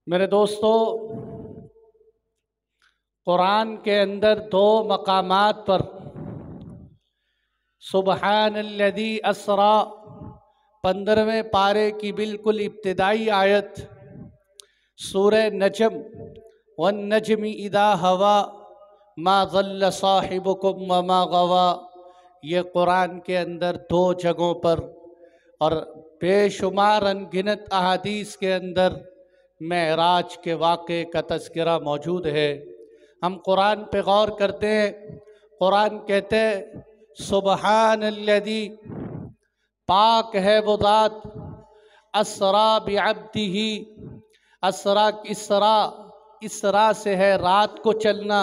मेरे दोस्तों, कुरान के अंदर दो मकामात पर सुबहानल्लज़ी अस्रा 15वें पारे की बिल्कुल इब्तिदाई आयत सूरह नजम वन नजमी इदा हवा मा ज़ल्ल साहिबुकुम व मा गवा, ये कुरान के अंदर दो जगहों पर और बेशुमार अनगिनत अहादीस के अंदर मेराज के वाक़े का तज़किरा मौजूद है। हम कुरान पे गौर करते हैं। कुरान कहते हैं सुबहानल्लज़ी, पाक है वो ज़ात, अस्रा बिअब्दिही, अस्रा इसरा से है रात को चलना,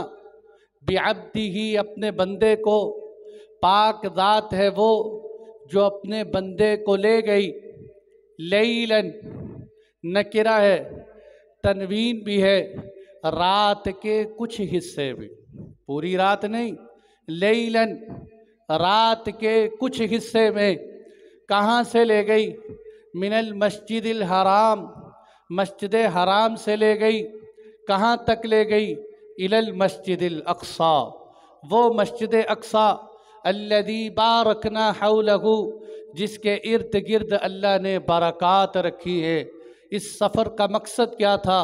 बिअब्दिही अपने बंदे को, पाक ज़ात है वो जो अपने बंदे को ले गई। लैलन नकिरा है, तनवीन भी है, रात के कुछ हिस्से में, पूरी रात नहीं, लैलन रात के कुछ हिस्से में। कहाँ से ले गई? मिनल मस्जिदिल हराम, मस्जिद हराम से ले गई। कहाँ तक ले गई? इलल मस्जिदिल अक्सा, वो मस्जिद अक्सा अल्लज़ी बारकना हौलहू, जिसके इर्द गिर्द अल्लाह ने बरक़ात रखी है। इस सफ़र का मकसद क्या था?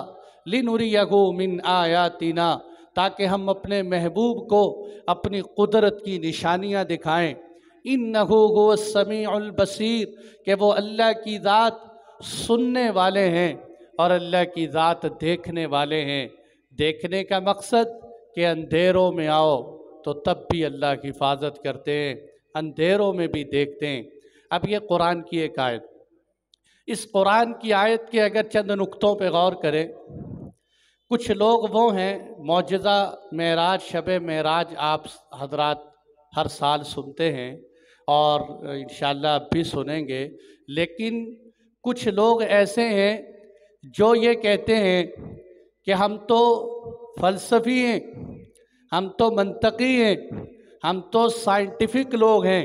लिनुरियहू मिन आयातिना, ताकि हम अपने महबूब को अपनी कुदरत की निशानियाँ दिखाएं। इन्नहू हुवस समीउल बसीर, कि वो अल्लाह की ज़ात सुनने वाले हैं और अल्लाह की ज़ात देखने वाले हैं। देखने का मकसद कि अंधेरों में आओ तो तब भी अल्लाह की हिफाजत करते हैं, अंधेरों में भी देखते हैं। अब ये कुरान की एक आयत, इस कुरान की आयत के अगर चंद नुक्तों पे गौर करें, कुछ लोग वो हैं, मौजज़ा मेराज, शब मेराज आप हजरात हर साल सुनते हैं और इंशाअल्लाह अब भी सुनेंगे, लेकिन कुछ लोग ऐसे हैं जो ये कहते हैं कि हम तो फ़लसफ़ी हैं, हम तो मंतकी हैं, हम तो साइंटिफिक लोग हैं,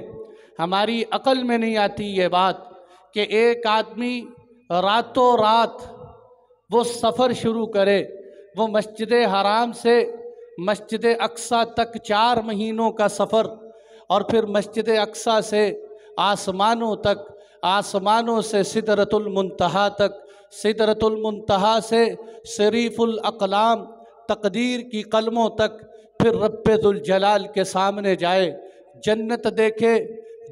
हमारी अक़ल में नहीं आती ये बात कि एक आदमी रातों रात वो सफ़र शुरू करे, वो मस्जिद हराम से मस्जिद अक्सा तक 4 महीनों का सफ़र, और फिर मस्जिद अक्सा से आसमानों तक, आसमानों से सिदरतुल मुंतहा तक, सिदरतुल मुंतहा से शरीफुल अक़लाम तकदीर की कलमों तक, फिर रब्बे जुल जलाल के सामने जाए, जन्नत देखे,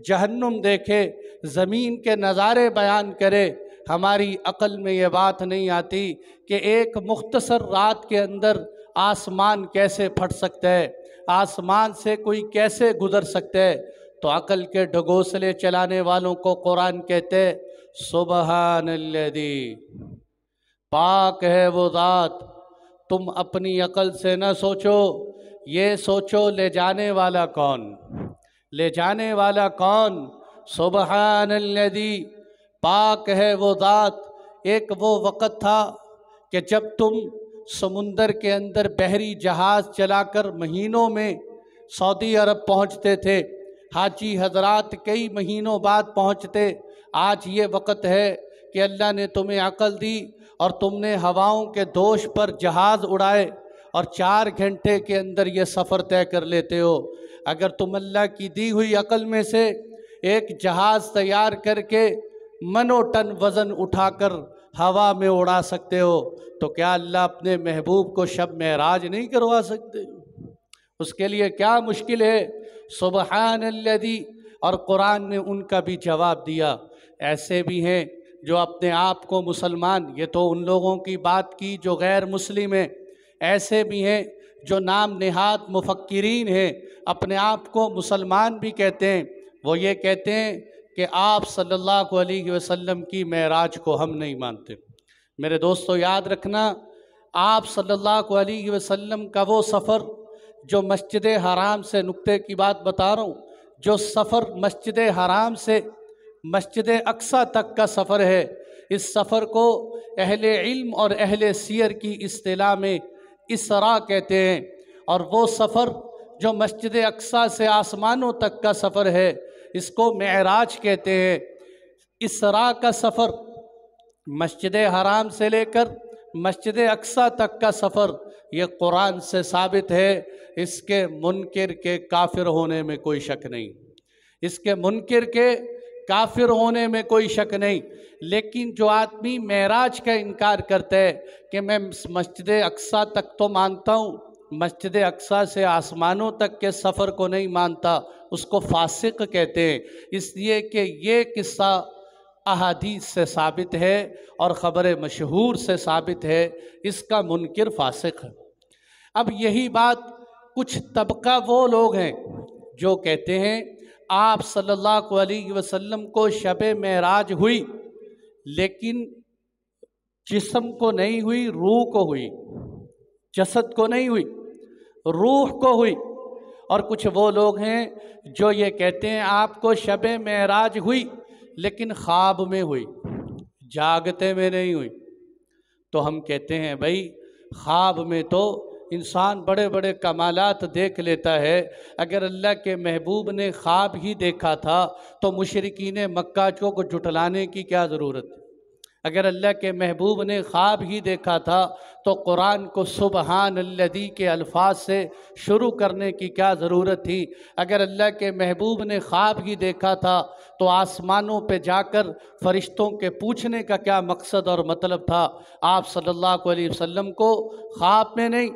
जहन्नुम देखे, ज़मीन के नज़ारे बयान करे। हमारी अक़ल में ये बात नहीं आती कि एक मुख्तसर रात के अंदर आसमान कैसे फट सकता है, आसमान से कोई कैसे गुज़र सकता है। तो अक़ल के ढगोसले चलाने वालों को कुरान कहते सुबहानल्लज़ी, पाक है वो ज़ात। तुम अपनी अक़ल से न सोचो, ये सोचो ले जाने वाला कौन, ले जाने वाला कौन? सुबहानल्लज़ी, पाक है वो ज़ात। एक वो वक़्त था कि जब तुम समुंदर के अंदर बहरी जहाज़ चलाकर महीनों में सऊदी अरब पहुँचते थे, हाजी हजरात कई महीनों बाद पहुँचते। आज ये वक़्त है कि अल्लाह ने तुम्हें अक़ल दी और तुमने हवाओं के दोष पर जहाज़ उड़ाए और 4 घंटे के अंदर ये सफ़र तय कर लेते हो। अगर तुम अल्लाह की दी हुई अक़ल में से एक जहाज़ तैयार करके मनो टन वज़न उठाकर हवा में उड़ा सकते हो, तो क्या अल्लाह अपने महबूब को शब मेराज नहीं करवा सकते? उसके लिए क्या मुश्किल है? सुबहानल्लज़ी। और कुरान ने उनका भी जवाब दिया। ऐसे भी हैं जो अपने आप को मुसलमान, ये तो उन लोगों की बात की जो गैर मुस्लिम हैं, ऐसे भी हैं जो नाम नेहाद मुफक्किरीन हैं, अपने आप को मुसलमान भी कहते हैं। वो ये कहते हैं कि आप सल्लल्लाहु अलैहि वसल्लम की मेराज को हम नहीं मानते। मेरे दोस्तों, याद रखना, आप सल्लल्लाहु अलैहि वसल्लम का वो सफ़र जो मस्जिद हराम से, नुक्ते की बात बता रहा हूँ, जो सफ़र मस्जिद हराम से मस्जिद अक्सा तक का सफ़र है, इस सफ़र को अहले इल्म और अहले सीयर की इस्तिलाह में इसरा कहते हैं। और वो सफ़र जो मस्जिद अक्सा से आसमानों तक का सफ़र है, इसको मेराज कहते हैं। इसरा का सफ़र मस्जिद हराम से लेकर मस्जिद अक्सा तक का सफ़र, ये कुरान से साबित है। इसके मुनकिर के काफिर होने में कोई शक नहीं, इसके मुनकिर के काफिर होने में कोई शक नहीं। लेकिन जो आदमी मेराज का इनकार करता है कि मैं मस्जिद अक्सा तक तो मानता हूँ, मस्जिद अक्सा से आसमानों तक के सफ़र को नहीं मानता, उसको फासिक कहते हैं। इसलिए कि ये किस्सा अहादीस से साबित है और ख़बर मशहूर से साबित है, इसका मुनकिर फासिक है। अब यही बात कुछ तबका वो लोग हैं जो कहते हैं आप सल्लल्लाहु अलैहि वसल्लम को शब-ए मेराज हुई, लेकिन जिस्म को नहीं हुई, रूह को हुई, जसद को नहीं हुई, रूह को हुई। और कुछ वो लोग हैं जो ये कहते हैं आपको शब-ए मेराज हुई लेकिन ख्वाब में हुई, जागते में नहीं हुई। तो हम कहते हैं भाई, ख्वाब में तो इंसान बड़े बड़े कमालात देख लेता है। अगर अल्लाह के महबूब ने ख्वाब ही देखा था तो मुशरिकीन मक्का को जुटलाने की क्या ज़रूरत? अगर अल्लाह के महबूब ने ख्वाब ही देखा था तो कुरान को सुबहान अल्लज़ी के अल्फाज से शुरू करने की क्या ज़रूरत थी? अगर अल्लाह के महबूब ने ख्वाब ही देखा था तो आसमानों पे जाकर फ़रिश्तों के पूछने का क्या मकसद और मतलब था? आप सल्लल्लाहु अलैहि वसल्लम को ख्वाब में नहीं,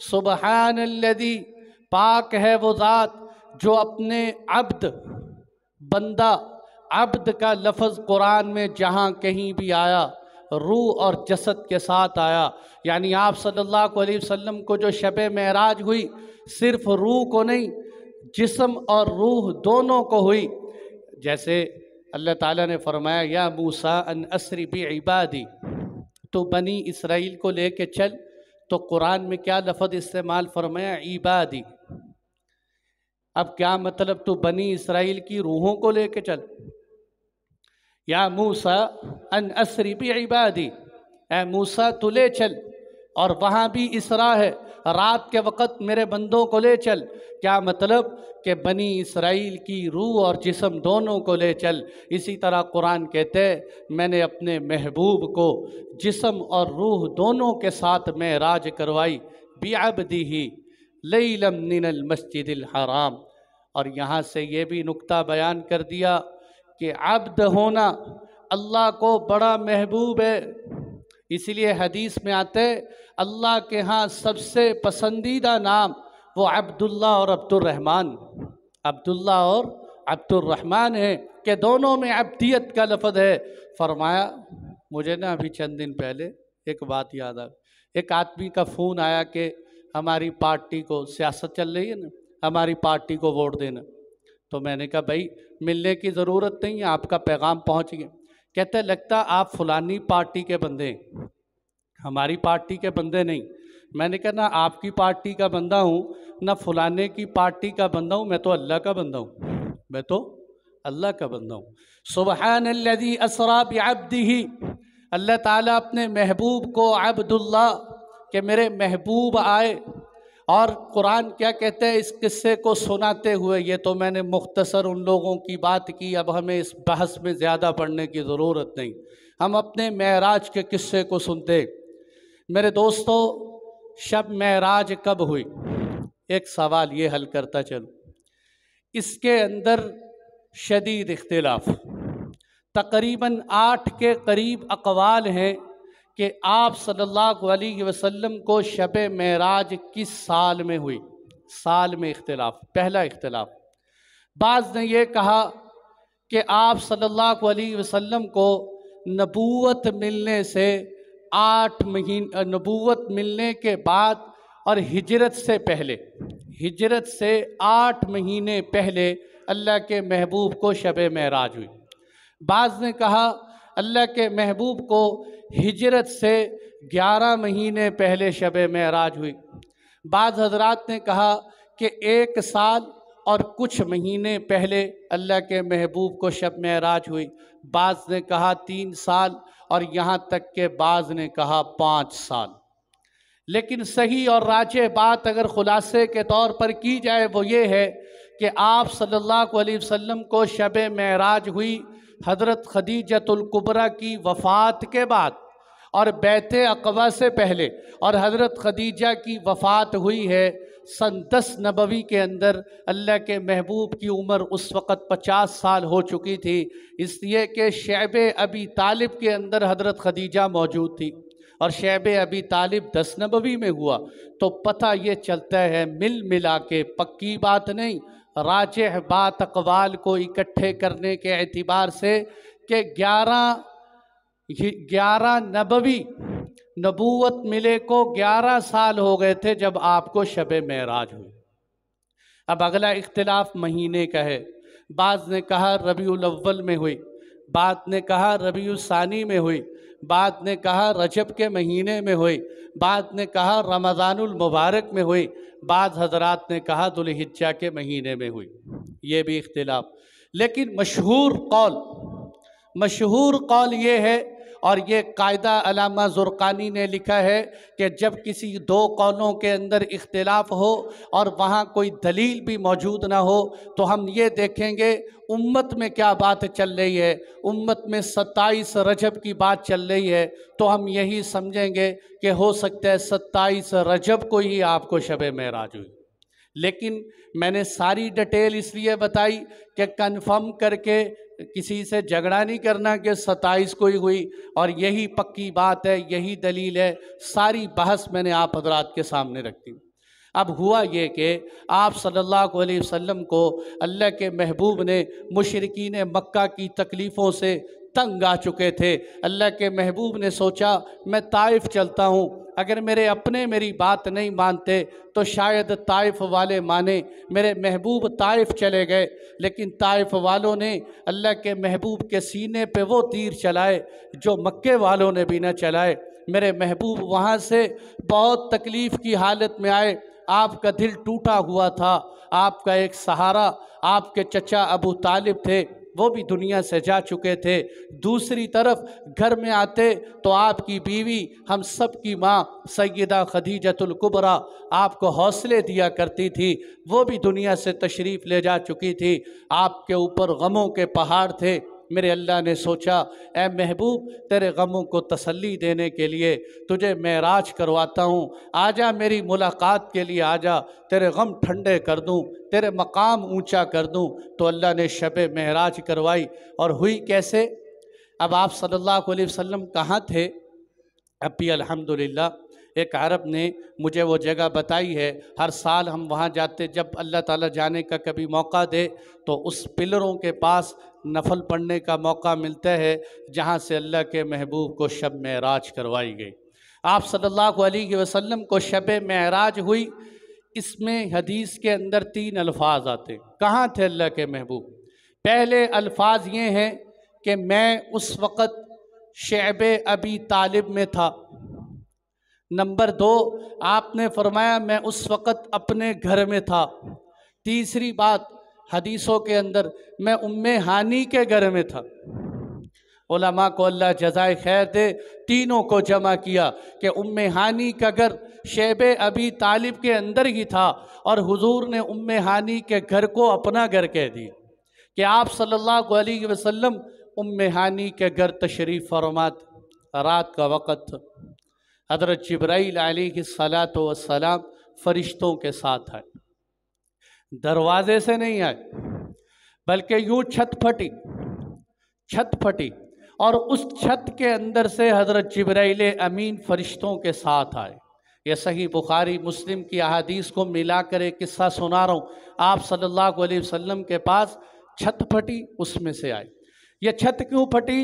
सुबहान अल्लज़ी, पाक है वो ज़ात जो अपने अब्द, बंदा, अब्द का लफ्ज़ कुरान में जहाँ कहीं भी आया रूह और जसद के साथ आया। यानी आप सल्लल्लाहु अलैहि वसल्लम को जो शब-ए मेराज हुई, सिर्फ रूह को नहीं, जिस्म और रूह दोनों को हुई। जैसे अल्लाह ताला ने फरमाया या मूसा अन अस्री बि इबादी, तो बनी इसराइल को लेके चल, तो कुरान में क्या लफ्ज़ इस्तेमाल फरमाया? इबादी। अब क्या मतलब? तो बनी इसराइल की रूहों को लेके चल। या मूसा अन अस्री बि इबादी, ए मूसा तू ले चल। और वहाँ भी इसरा है, रात के वक़्त मेरे बंदों को ले चल। क्या मतलब? कि बनी इसराइल की रूह और जिस्म दोनों को ले चल। इसी तरह कुरान कहते हैं मैंने अपने महबूब को जिस्म और रूह दोनों के साथ मेराज करवाई, बिअब्दिही लैलम मिनल मस्जिदिल हराम। और यहाँ से ये भी नुक्ता बयान कर दिया कि अब्द होना अल्लाह को बड़ा महबूब है। इसीलिए हदीस में आते अल्लाह के यहाँ सबसे पसंदीदा नाम वो अब्दुल्ला और अब्दुर्रहमान, अब्दुल्ला और अब्दुर्रहमान है कि दोनों में अब्दियत का लफ्ज़ है। फरमाया मुझे ना अभी चंद दिन पहले एक बात याद आ, एक आदमी का फ़ोन आया कि हमारी पार्टी को, सियासत चल रही है ना, हमारी पार्टी को वोट देना। तो मैंने कहा भाई मिलने की ज़रूरत नहीं है, आपका पैगाम पहुंच गया। कहते लगता आप फलानी पार्टी के बंदे हैं, हमारी पार्टी के बंदे नहीं। मैंने कहा ना आपकी पार्टी का बंदा हूँ ना फलाने की पार्टी का बंदा हूँ, मैं तो अल्लाह का बंदा हूँ, मैं तो अल्लाह का बंदा हूँ। सुबहान अल्लज़ी असरा बिअब्दिही, अल्लाह ताला अपने महबूब को अब्दुल्ला के मेरे महबूब आए। और कुरान क्या कहते हैं इस किस्से को सुनाते हुए? ये तो मैंने मुख्तसर उन लोगों की बात की, अब हमें इस बहस में ज़्यादा पढ़ने की ज़रूरत नहीं, हम अपने मेराज के किस्से को सुनते। मेरे दोस्तों, शब मेराज कब हुई? एक सवाल ये हल करता चलो। इसके अंदर शदीद इख्तिलाफ, तकरीबन 8 के करीब अक़वाल हैं कि आप सल्लल्लाहु अलैहि वसल्लम को शब-ए मेराज किस साल में हुई। साल में इख्तिलाफ। पहला इख्तिलाफ, बाज़ ने यह कहा कि आप सल्लल्लाहु अलैहि वसल्लम को नबूवत मिलने से 8 महीने, नबूवत मिलने के बाद और हिजरत से पहले, हिजरत से 8 महीने पहले अल्लाह के महबूब को शब-ए मेराज हुई। बाज़ ने कहा अल्लाह के महबूब को हिजरत से 11 महीने पहले शब-ए मेराज हुई। बाज़ हज़रात ने कहा कि 1 साल और कुछ महीने पहले अल्लाह के महबूब को शब मेराज हुई। बाज़ ने कहा 3 साल और यहाँ तक के बाज़ ने कहा 5 साल। लेकिन सही और राजे बात अगर ख़ुलासे के तौर पर की जाए वो ये है कि आप सल्लल्लाहु अलैहि वसल्लम को शब मेराज हुई हज़रत खदीजतुल कुबरा की वफ़ात के बाद और बैत अक़बा से पहले और हज़रत खदीजा की वफ़ात हुई है सन 10 नबवी के अंदर। अल्लाह के महबूब की उम्र उस वक़्त 50 साल हो चुकी थी, इसलिए कि शैब अबी तालिब के अंदर हज़रत खदीजा मौजूद थी और शैब अबी तालिब 10 नबवी में हुआ। तो पता ये चलता है मिल मिला के, पक्की बात नहीं, राजिह बात अक़वाल को इकट्ठे करने के एतबार से कि 11 नबवी नबूवत मिले को 11 साल हो गए थे जब आपको शब मेराज हुई। अब अगला इख्तिलाफ महीने का है, बाज़ ने कहा रबीउल अव्वल में हुई, बाज़ ने कहा रबीउल सानी में हुई, बाज़ ने कहा रजब के महीने में हुई, बाज़ ने कहा रमज़ानुल मुबारक में हुई, बाज़ हज़रात ने कहा दुल्हिज्जा के महीने में हुई। ये भी इख्तिलाफ, लेकिन मशहूर कौल ये है, और ये कायदा अल्लामा ज़ुरक़ानी ने लिखा है कि जब किसी दो कौलों के अंदर इख्तिलाफ हो और वहाँ कोई दलील भी मौजूद ना हो तो हम ये देखेंगे उम्मत में क्या बात चल रही है। उम्मत में 27 रजब की बात चल रही है तो हम यही समझेंगे कि हो सकता है 27 रजब को ही आपको शब मेराज हुई। लेकिन मैंने सारी डिटेल इसलिए बताई कि कन्फर्म करके किसी से झगड़ा नहीं करना कि 27 को ही हुई और यही पक्की बात है, यही दलील है। सारी बहस मैंने आप हजरात के सामने रख दी। अब हुआ ये कि आप सल्लल्लाहु अलैहि वसल्लम को अल्लाह के महबूब ने मुशरिकीन मक्का की तकलीफ़ों से तंग आ चुके थे। अल्लाह के महबूब ने सोचा मैं ताइफ चलता हूँ, अगर मेरे अपने मेरी बात नहीं मानते तो शायद ताइफ वाले माने। मेरे महबूब ताइफ चले गए, लेकिन ताइफ वालों ने अल्लाह के महबूब के सीने पे वो तीर चलाए जो मक्के वालों ने भी न चलाए। मेरे महबूब वहाँ से बहुत तकलीफ़ की हालत में आए, आपका दिल टूटा हुआ था, आपका एक सहारा आपके चचा अबू तालिब थे, वो भी दुनिया से जा चुके थे। दूसरी तरफ घर में आते तो आपकी बीवी, हम सब की माँ सैयदा खदीजतुल कुबरा आपको हौसले दिया करती थी, वो भी दुनिया से तशरीफ़ ले जा चुकी थी। आपके ऊपर गमों के पहाड़ थे। मेरे अल्लाह ने सोचा ए महबूब तेरे गमों को तसल्ली देने के लिए तुझे मेराज करवाता हूँ, आजा मेरी मुलाकात के लिए आजा, तेरे गम ठंडे कर दूँ, तेरे मकाम ऊंचा कर दूँ। तो अल्लाह ने शब मेराज करवाई। और हुई कैसे? अब आप सल्लल्लाहु अलैहि वसल्लम कहाँ थे? अब भी अल्हम्दुलिल्लाह एक अरब ने मुझे वो जगह बताई है, हर साल हम वहाँ जाते, जब अल्लाह ताला जाने का कभी मौका दे तो उस पिलरों के पास नफल पढ़ने का मौका मिलता है जहाँ से अल्लाह के महबूब को शब मेराज करवाई गई। आप सल्लल्लाहु अलैहि वसल्लम को शब मेराज हुई। इसमें हदीस के अंदर 3 अल्फाज आते। कहाँ थे अल्लाह के महबूब? पहले अल्फाज ये हैं कि मैं उस वक़्त शैब अबी तालिब में था। नंबर 2, आपने फरमाया मैं उस वक़्त अपने घर में था। तीसरी बात हदीसों के अंदर मैं उम्मे हानी के घर में था। उलमा को अल्लाह जज़ाए खैर दे, तीनों को जमा किया कि उम्मे हानी का घर शैब अबी तालिब के अंदर ही था और हुजूर ने उम्मे हानी के घर को अपना घर कह दिया कि आप सल्लल्लाहु अलैहि वसल्लम उम्मे हानी के घर तशरीफ़ फरमात। रात का वक़्त था, हज़रत जिब्राईल अलैहिस्सलातु वस्सलाम फरिश्तों के साथ आए। दरवाजे से नहीं आए बल्कि यूँ छत फटी और उस छत के अंदर से हज़रत जिब्राईल अमीन फरिश्तों के साथ आए। यह सही बुखारी मुस्लिम की अहादीस को मिलाकर एक किस्सा सुना रहा हूँ। आप सल्लल्लाहु अलैहि वसल्लम के पास छत फटी, उसमें से आए। यह छत क्यों फटी,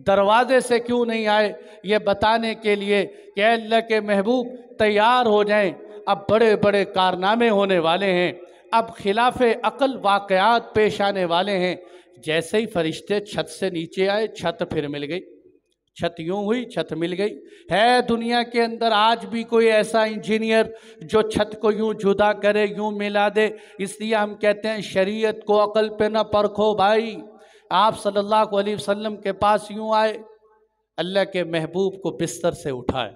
दरवाजे से क्यों नहीं आए, ये बताने के लिए कि अल्लाह के महबूब तैयार हो जाएं, अब बड़े बड़े कारनामे होने वाले हैं, अब खिलाफे अक़ल वाक़यात पेश आने वाले हैं। जैसे ही फरिश्ते छत से नीचे आए, छत फिर मिल गई। छत यूँ हुई, छत मिल गई। है दुनिया के अंदर आज भी कोई ऐसा इंजीनियर जो छत को यूँ जुदा करे, यूँ मिला दे? इसलिए हम कहते हैं शरीयत को अक़ल पे न परखो भाई। आप सल्लल्लाहु अलैहि वसल्लम के पास यूँ आए, अल्लाह के महबूब को बिस्तर से उठाए,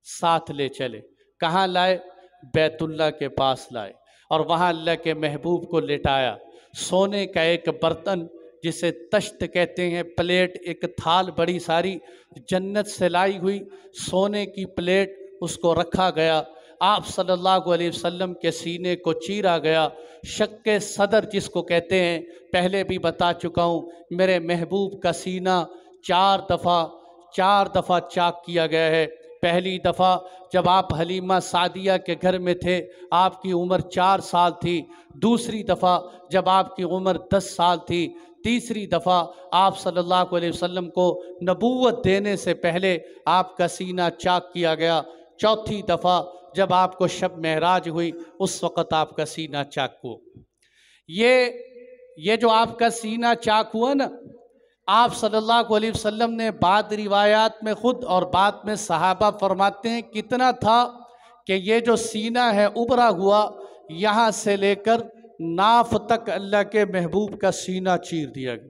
साथ ले चले। कहाँ लाए? बैतुल्लाह के पास लाए और वहाँ अल्लाह के महबूब को लेटाया। सोने का एक बर्तन जिसे तश्त कहते हैं, प्लेट, एक थाल बड़ी सारी जन्नत से लाई हुई सोने की प्लेट, उसको रखा गया। आप सल्लल्लाहु अलैहि वसल्लम के सीने को चीरा गया। शक्के सदर जिसको कहते हैं, पहले भी बता चुका हूँ, मेरे महबूब का सीना 4 दफ़ा चाक किया गया है। पहली दफ़ा जब आप हलीमा सादिया के घर में थे, आपकी उम्र 4 साल थी। दूसरी दफ़ा जब आपकी उम्र 10 साल थी। तीसरी दफ़ा आप सल्लल्लाहु अलैहि वसल्लम को नबूवत देने से पहले आपका सीना चाक किया गया। चौथी दफ़ा जब आपको शब महराज हुई, उस वक़्त आपका सीना चाक हुआ। ये जो आपका सीना चाक हुआ ना, आप सल्लल्लाहु अलैहि वसल्लम ने बाद रिवायात में ख़ुद और बाद में सहाबा फरमाते हैं कितना था कि ये जो सीना है उभरा हुआ, यहाँ से लेकर नाफ तक अल्लाह के महबूब का सीना चीर दिया गया।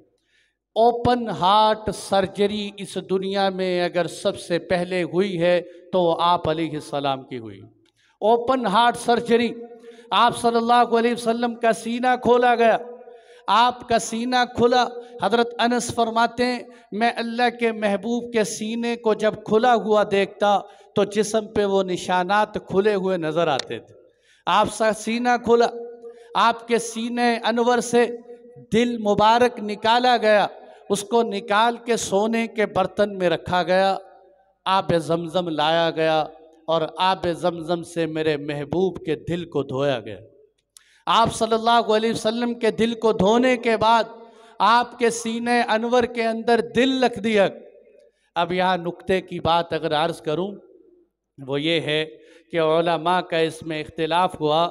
ओपन हार्ट सर्जरी इस दुनिया में अगर सबसे पहले हुई है तो आप अलैहिस्सलाम की हुई। ओपन हार्ट सर्जरी, आप सल्लल्लाहु अलैहि वसल्लम का सीना खोला गया। आपका सीना खुला। हज़रत अनस फरमाते हैं, मैं अल्लाह के महबूब के सीने को जब खुला हुआ देखता तो जिस्म पे वो निशानात खुले हुए नज़र आते थे। आपका सीना खुला, आपके सीने अनवर से दिल मुबारक निकाला गया, उसको निकाल के सोने के बर्तन में रखा गया। आब ज़मज़म लाया गया और आब ज़मज़म से मेरे महबूब के दिल को धोया गया। आप सल्लल्लाहु अलैहि वसल्लम के दिल को धोने के बाद आपके सीने अनवर के अंदर दिल रख दिया। अब यहाँ नुक्ते की बात अगर अर्ज़ करूँ, वो ये है कि उलमा का इसमें इख्तिलाफ़ हुआ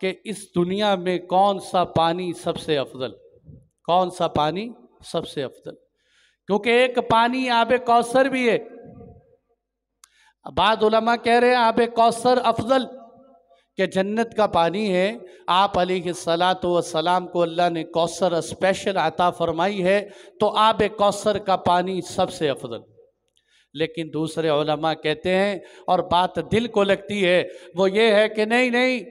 कि इस दुनिया में कौन सा पानी सबसे अफजल, कौन सा पानी सबसे अफजल, क्योंकि एक पानी आबे कौसर भी है। बाद उलमा कह रहे हैं आबे कौसर अफजल, कि जन्नत का पानी है। आप अलैहिस्सलातु वस्सलाम को अल्लाह ने कौसर स्पेशल अता फरमाई है, तो आबे कौसर का पानी सबसे अफजल। लेकिन दूसरे उलमा कहते हैं, और बात दिल को लगती है, वो ये है कि नहीं नहीं,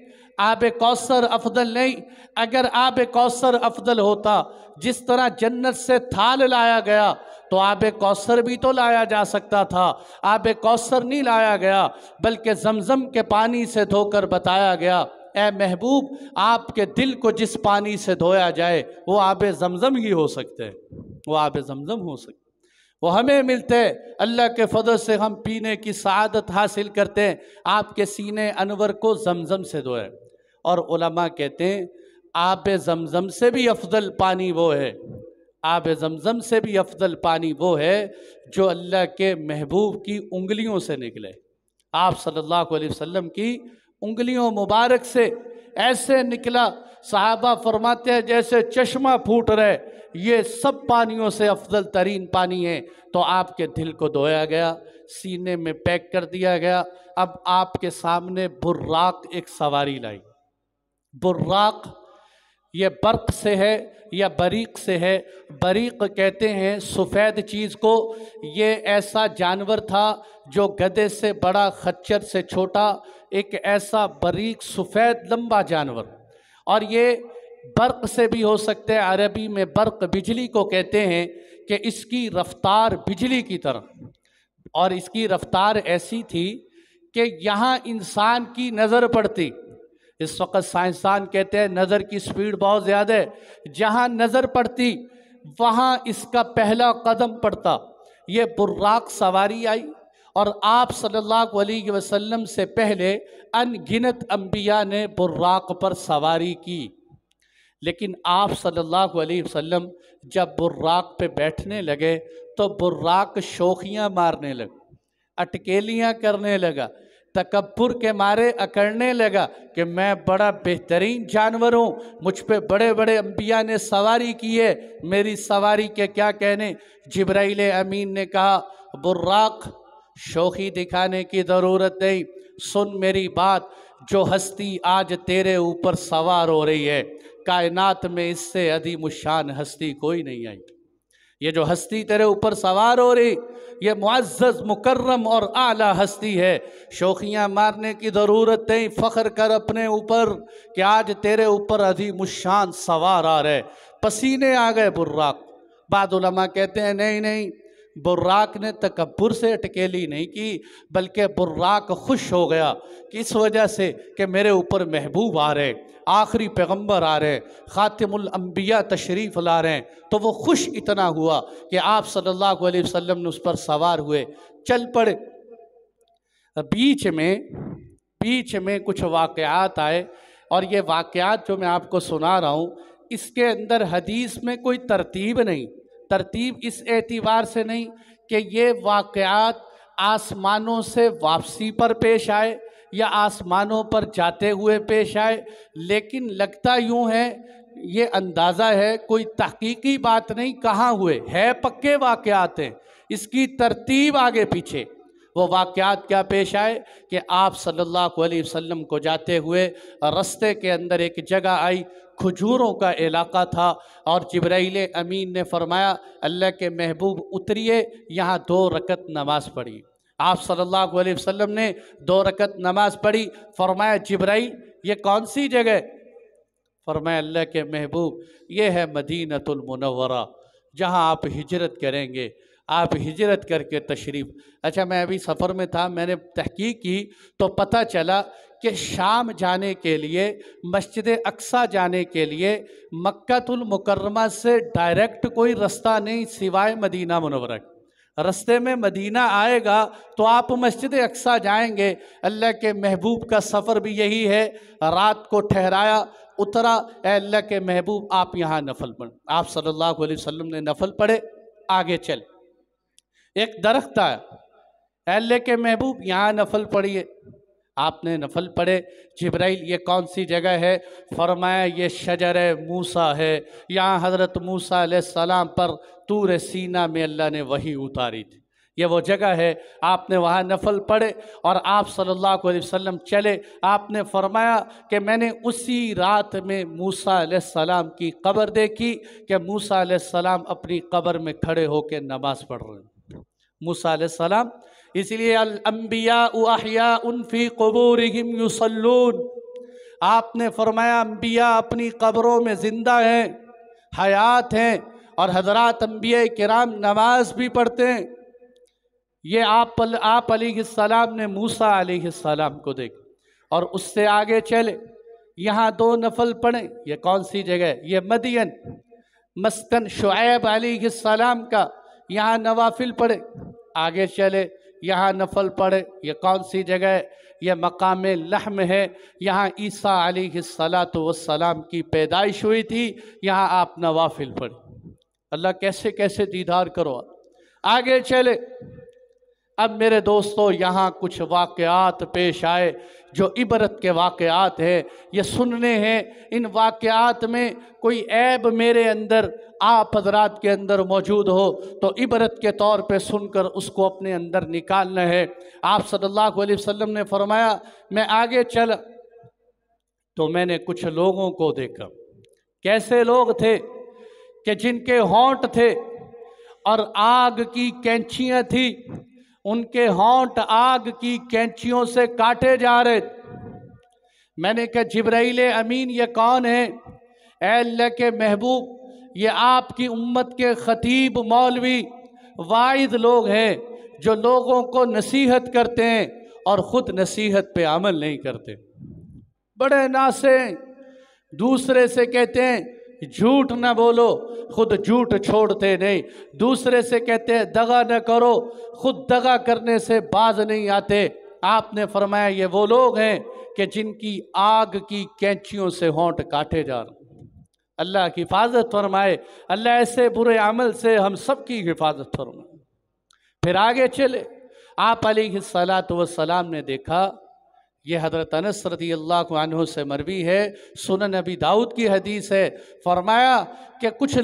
आबे कौसर अफजल नहीं। अगर आबे कौसर अफजल होता, जिस तरह जन्नत से थाल लाया गया, तो आबे कौसर भी तो लाया जा सकता था। आबे कौसर नहीं लाया गया, बल्कि जमजम के पानी से धोकर बताया गया, ए महबूब, आपके दिल को जिस पानी से धोया जाए वो आबे जमजम ही हो सकते हैं, वो आबे जमजम हो सकते, वो हमें मिलते हैं। अल्लाह के फजल से हम पीने की सआदत हासिल करते हैं। आपके सीने अनवर को जमजम से धोया। और उलमा कहते हैं आबे जमजम से भी अफजल पानी वो है, आबे जमजम से भी अफजल पानी वो है जो अल्लाह के महबूब की उंगलियों से निकले। आप सल्लल्लाहु अलैहि वसल्लम की उंगलियों मुबारक से ऐसे निकला, सहाबा फरमाते हैं जैसे चश्मा फूट रहे। ये सब पानियों से अफजल तरीन पानी है। तो आपके दिल को धोया गया, सीने में पैक कर दिया गया। अब आपके सामने बुर्राक एक सवारी लाई। बुर्राक ये बर्क से है या बरीक से है। बरीक कहते हैं सफ़ेद चीज़ को। ये ऐसा जानवर था जो गधे से बड़ा, खच्चर से छोटा, एक ऐसा बरीक सफ़ेद लंबा जानवर। और ये बर्क से भी हो सकते हैं। अरबी में बर्क बिजली को कहते हैं कि इसकी रफ्तार बिजली की तरह, और इसकी रफ्तार ऐसी थी कि यहाँ इंसान की नज़र पड़ती। इस वक्त साइंसदान कहते हैं नज़र की स्पीड बहुत ज़्यादा है, जहाँ नज़र पड़ती वहाँ इसका पहला कदम पड़ता। ये बुर्राक सवारी आई और आप सल्लल्लाहु अलैहि वसल्लम से पहले अनगिनत अंबिया ने बुर्राक पर सवारी की। लेकिन आप सल्लल्लाहु अलैहि वसल्लम जब बुर्राक पे बैठने लगे तो बुर्राक शोखियाँ मारने लगा, अटकेलियाँ करने लगा, तकब्बुर के मारे अकड़ने लगा कि मैं बड़ा बेहतरीन जानवर हूँ, मुझ पे बड़े बड़े अंबिया ने सवारी की है, मेरी सवारी के क्या कहने। जिब्राइल अमीन ने कहा बुर्राक शोखी दिखाने की ज़रूरत नहीं, सुन मेरी बात, जो हस्ती आज तेरे ऊपर सवार हो रही है, कायनात में इससे अदीमुशान हस्ती कोई नहीं आई। ये जो हस्ती तेरे ऊपर सवार हो रही, ये मुअज़्ज़ज़ मुकर्रम और आला हस्ती है। शोखियाँ मारने की ज़रूरत नहीं, फ़ख्र कर अपने ऊपर कि आज तेरे ऊपर अदीमुशान सवार आ रहे। पसीने आ गए बुर्राक, बाद उलमा कहते हैं नहीं नहीं, बुर्राक ने तकब्बुर से अटकेली नहीं की, बल्कि बुर्राक खुश हो गया कि इस वजह से कि मेरे ऊपर महबूब आ रहे, आखिरी पैगंबर आ रहे, ख़ातिमुल अंबिया तशरीफ़ ला रहे हैं, तो वो खुश इतना हुआ कि आप सल्लल्लाहु अलैहि वसल्लम ने उस पर सवार हुए, चल पड़े। बीच में कुछ वाक़यात आए, और ये वाक़यात जो मैं आपको सुना रहा हूँ, इसके अंदर हदीस में कोई तरतीब नहीं। तरतीब इस एतबार से नहीं कि ये वाक़यात आसमानों से वापसी पर पेश आए या आसमानों पर जाते हुए पेश आए, लेकिन लगता यूँ है, ये अंदाज़ा है, कोई तहकीकी बात नहीं कहाँ हुए है, पक्के वाक़यात हैं। इसकी तरतीब आगे पीछे वो वाक़यात क्या पेश आए कि आप सल्लल्लाहु अलैहि वसल्लम को जाते हुए रास्ते के अंदर एक जगह आई, खजूरों का इलाका था, और जिब्राइल अमीन ने फरमाया अल्लाह के महबूब उतरिए, यहाँ 2 रकत नमाज पढ़ी। आप सल्लल्लाहु अलैहि वसल्लम ने 2 रकत नमाज पढ़ी। फरमाया जिब्राइल ये कौन सी जगह? फरमाया अल्लाह के महबूब ये है मदीनतुल मुनव्वरा, जहाँ आप हिजरत करेंगे, आप हिजरत करके तशरीफ़। अच्छा, मैं अभी सफ़र में था, मैंने तहकीक की तो पता चला कि शाम जाने के लिए, मस्जिद अक्सा जाने के लिए मक्कातुल मुकर्रमा से डायरेक्ट कोई रास्ता नहीं सिवाय मदीना मुनव्वरा। रास्ते में मदीना आएगा तो आप मस्जिद अक्सा जाएंगे। अल्लाह के महबूब का सफ़र भी यही है। रात को ठहराया, उतरा, अल्लाह के महबूब आप यहाँ नफल पढ़। आप सल्लल्लाहु अलैहि वसल्लम ने नफल पढ़े, आगे चल। एक दरख्त आया, अल्लाह के महबूब यहाँ नफल पढ़िए। आपने नफल पढ़े। जिब्राइल ये कौन सी जगह है? फरमाया ये शजर मूसा है, यहाँ हज़रत मूसा अलैहिस्सलाम पर तूर सीना में अल्लाह ने वही उतारी थी, ये वो जगह है। आपने वहाँ नफल पढ़े और आप सल्लल्लाहु अलैहि वसल्लम चले। आपने फरमाया कि मैंने उसी रात में मूसा अलैहिस्सलाम की कब्र देखी कि मूसा अलैहिस्सलाम अपनी कब्र में खड़े होकर नमाज़ पढ़ रहे हैं। मूसा अलैहिस्सलाम, इसलिए अल अंबिया अहयाउन फी क़ुबूरिहिम युसल्लून। आपने फरमाया अंबिया अपनी कब्रों में ज़िंदा हैं, हयात हैं, और हज़रात अंबिया किराम नमाज भी पढ़ते हैं। ये आप अलैहिस्सलाम ने मूसा अलैहिस्सलाम को देखा और उससे आगे चले, यहाँ 2 नफल पढ़े। ये कौन सी जगह? ये मदियन, मस्कन शुएब अलैहिस्सलाम का, यहाँ नवाफिल पढ़े। आगे चले, यहाँ नफल पढ़े। ये कौन सी जगह? यह मकाम लहम है, यहाँ ईसा अलैहिस्सलातु वस्सलाम की पैदाइश हुई थी, यहाँ आप नवाफिल पढ़े। अल्लाह कैसे कैसे दीदार करो। आगे चले। अब मेरे दोस्तों, यहाँ कुछ वाक़यात पेश आए जो इबरत के वाक़यात हैं, ये सुनने हैं। इन वाक़यात में कोई ऐब मेरे अंदर, आप हज़रात के अंदर मौजूद हो तो इबरत के तौर पे सुनकर उसको अपने अंदर निकालना है। आप सल्लल्लाहु अलैहि वसल्लम ने फरमाया, मैं आगे चला तो मैंने कुछ लोगों को देखा। कैसे लोग थे कि जिनके होंठ थे और आग की कैंचियाँ थी, उनके होंठ आग की कैंचियों से काटे जा रहे। मैंने कहा जिब्राइल अमीन ये कौन है? ऐ अल्लाह के महबूब, ये आपकी उम्मत के खतीब, मौलवी, वाइद लोग हैं जो लोगों को नसीहत करते हैं और ख़ुद नसीहत पे अमल नहीं करते। बड़े नासे, दूसरे से कहते हैं झूठ न बोलो, खुद झूठ छोड़ते नहीं। दूसरे से कहते हैं दगा न करो, खुद दगा करने से बाज नहीं आते। आपने फरमाया ये वो लोग हैं कि जिनकी आग की कैंचियों से होंठ काटे जा रहे। अल्लाह की हिफाजत फरमाए। अल्लाह ऐसे बुरे अमल से हम सब की हिफाजत फरमाए। फिर आगे चले। आप अलैहिस्सलातु वस्सलाम ने देखा, ये हज़रत अनस रज़ियल्लाहु अन्हु से मरवी है, सुनन नबी दाऊद की हदीस है। फरमाया कि कुछ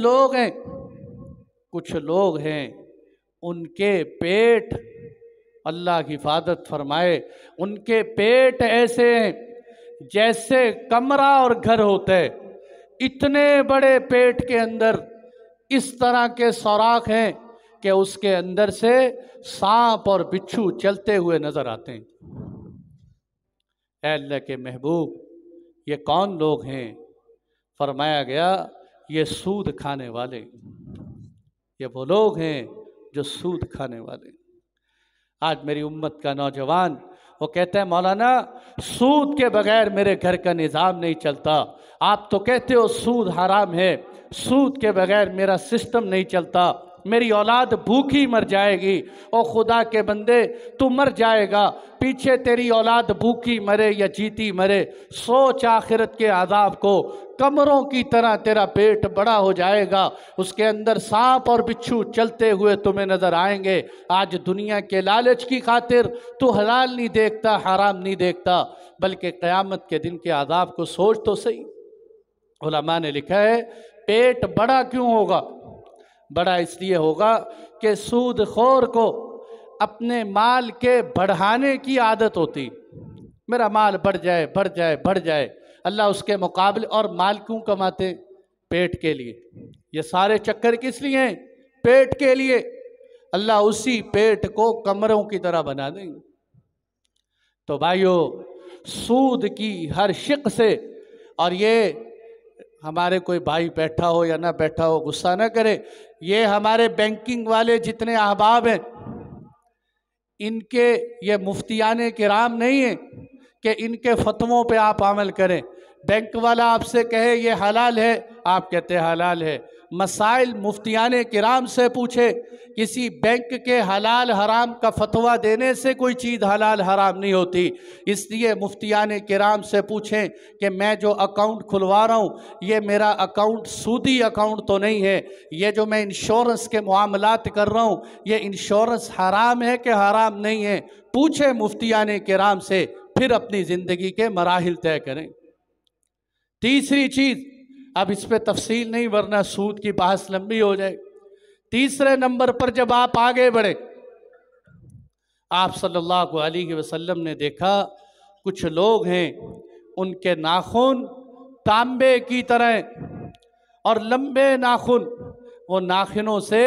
लोग हैं उनके पेट, अल्लाह की हिफाजत फरमाए, उनके पेट ऐसे हैं जैसे कमरा और घर होते हैं। इतने बड़े पेट के अंदर इस तरह के सुराख हैं कि उसके अंदर से सांप और बिच्छू चलते हुए नजर आते हैं। अल्लाह के महबूब, ये कौन लोग हैं? फरमाया गया ये सूद खाने वाले। ये वो लोग हैं जो सूद खाने वाले। आज मेरी उम्मत का नौजवान वो कहता है मौलाना सूद के बगैर मेरे घर का निज़ाम नहीं चलता। आप तो कहते हो सूद हराम है, सूद के बगैर मेरा सिस्टम नहीं चलता, मेरी औलाद भूखी मर जाएगी। ओ खुदा के बंदे तू मर जाएगा, पीछे तेरी औलाद भूखी मरे या जीती मरे, सोच आखिरत के आज़ाब को। कमरों की तरह तेरा पेट बड़ा हो जाएगा, उसके अंदर सांप और बिच्छू चलते हुए तुम्हें नजर आएंगे। आज दुनिया के लालच की खातिर तू हलाल नहीं देखता, हराम नहीं देखता, बल्कि क़यामत के दिन के आज़ाब को सोच तो सही। उलमा ने लिखा है पेट बड़ा क्यों होगा? बड़ा इसलिए होगा कि सूदखोर को अपने माल के बढ़ाने की आदत होती। मेरा माल बढ़ जाए बढ़ जाए बढ़ जाए, अल्लाह उसके मुकाबले। और माल क्यों कमाते? पेट के लिए। ये सारे चक्कर किस लिए हैं? पेट के लिए। अल्लाह उसी पेट को कमरों की तरह बना देंगे। तो भाइयों सूद की हर शिक से, और ये हमारे कोई भाई बैठा हो या ना बैठा हो गुस्सा ना करे, ये हमारे बैंकिंग वाले जितने अहबाब हैं इनके ये मुफ्तियाने किराम नहीं है कि इनके फतवों पे आप अमल करें। बैंक वाला आपसे कहे ये हलाल है, आप कहते हैं हलाल है। मसाइल मुफ्तियाने किराम से पूछे। किसी बैंक के हलाल हराम का फतवा देने से कोई चीज़ हलाल हराम नहीं होती। इसलिए मुफ्तियाने किराम से पूछें कि मैं जो अकाउंट खुलवा रहा हूँ ये मेरा अकाउंट सूदी अकाउंट तो नहीं है, ये जो मैं इंश्योरेंस के मामलात कर रहा हूँ ये इंश्योरेंस हराम है कि हराम नहीं है। पूछें मुफ्तियाने किराम से, फिर अपनी ज़िंदगी के मराहिल तय करें। तीसरी चीज़, अब इस पे तफसील नहीं वरना सूद की बहस लंबी हो जाए। तीसरे नंबर पर जब आप आगे बढ़े, आप सल्लल्लाहु अलैहि वसल्लम ने देखा कुछ लोग हैं उनके नाखून तांबे की तरह और लंबे नाखून, वो नाखूनों से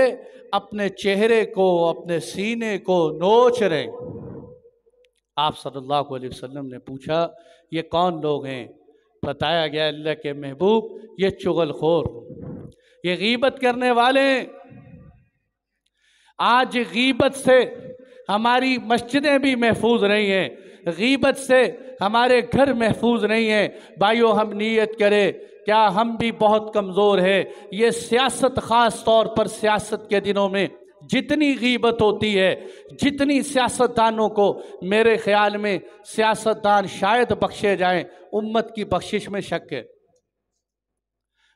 अपने चेहरे को अपने सीने को नोच रहे। आप सल्लल्लाहु अलैहि वसल्लम ने पूछा ये कौन लोग हैं? बताया गया अल्लाह के महबूब ये चुगलखोर, ये गीबत करने वाले। आज गीबत से हमारी मस्जिदें भी महफूज नहीं हैं, गीबत से हमारे घर महफूज नहीं हैं। भाइयों हम नीयत करें, क्या हम भी बहुत कमज़ोर है? ये सियासत ख़ास तौर पर सियासत के दिनों में जितनी गीबत होती है, जितनी सियासतदानों को, मेरे ख्याल में सियासतदान शायद बख्शे जाएं, उम्मत की बख्शिश में शक है।